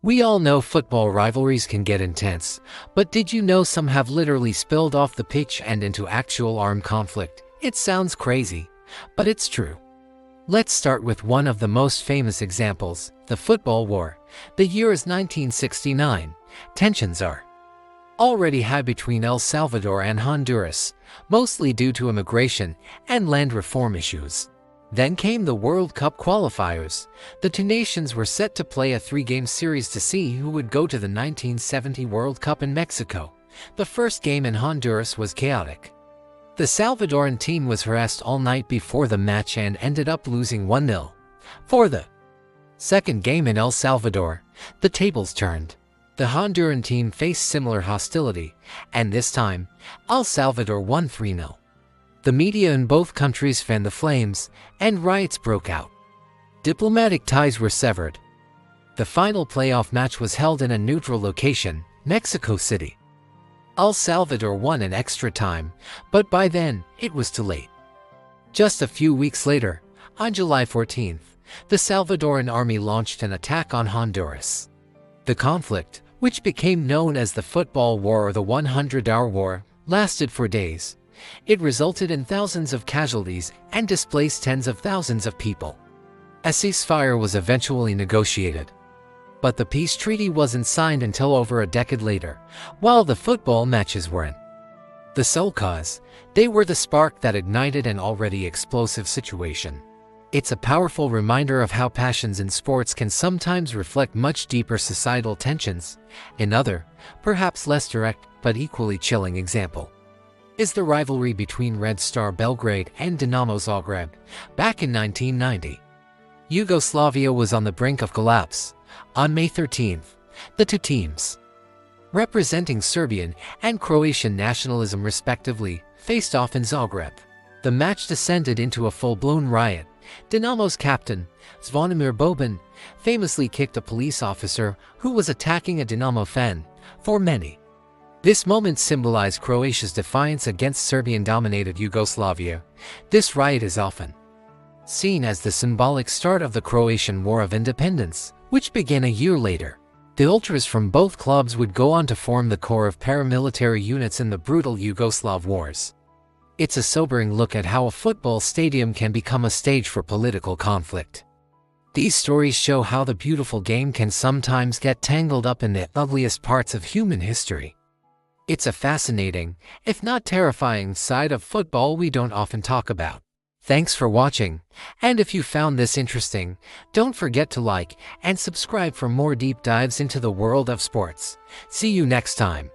We all know football rivalries can get intense, but did you know some have literally spilled off the pitch and into actual armed conflict? It sounds crazy, but it's true. Let's start with one of the most famous examples, the football war. The year is 1969. Tensions are already high between El Salvador and Honduras, mostly due to immigration and land reform issues. Then came the World Cup qualifiers. The two nations were set to play a three-game series to see who would go to the 1970 World Cup in Mexico. The first game in Honduras was chaotic. The Salvadoran team was harassed all night before the match and ended up losing 1-0. For the second game in El Salvador, the tables turned. The Honduran team faced similar hostility, and this time, El Salvador won 3-0. The media in both countries fanned the flames, and riots broke out. Diplomatic ties were severed. The final playoff match was held in a neutral location, Mexico City. El Salvador won in extra time, but by then, it was too late. Just a few weeks later, on July 14th, the Salvadoran army launched an attack on Honduras. The conflict, which became known as the Football War or the 100-Hour War, lasted for days. It resulted in thousands of casualties and displaced tens of thousands of people. A ceasefire was eventually negotiated, but the peace treaty wasn't signed until over a decade later, while the football matches weren't. The sole cause, they were the spark that ignited an already explosive situation. It's a powerful reminder of how passions in sports can sometimes reflect much deeper societal tensions. Another, perhaps less direct, but equally chilling example is the rivalry between Red Star Belgrade and Dinamo Zagreb. Back in 1990, Yugoslavia was on the brink of collapse. On May 13th, the two teams, representing Serbian and Croatian nationalism respectively, faced off in Zagreb. The match descended into a full-blown riot. Dinamo's captain, Zvonimir Boban, famously kicked a police officer who was attacking a Dinamo fan. For many, this moment symbolized Croatia's defiance against Serbian-dominated Yugoslavia. This riot is often seen as the symbolic start of the Croatian War of Independence, which began a year later. The ultras from both clubs would go on to form the core of paramilitary units in the brutal Yugoslav wars. It's a sobering look at how a football stadium can become a stage for political conflict. These stories show how the beautiful game can sometimes get tangled up in the ugliest parts of human history. It's a fascinating, if not terrifying, side of football we don't often talk about. Thanks for watching, and if you found this interesting, don't forget to like and subscribe for more deep dives into the world of sports. See you next time.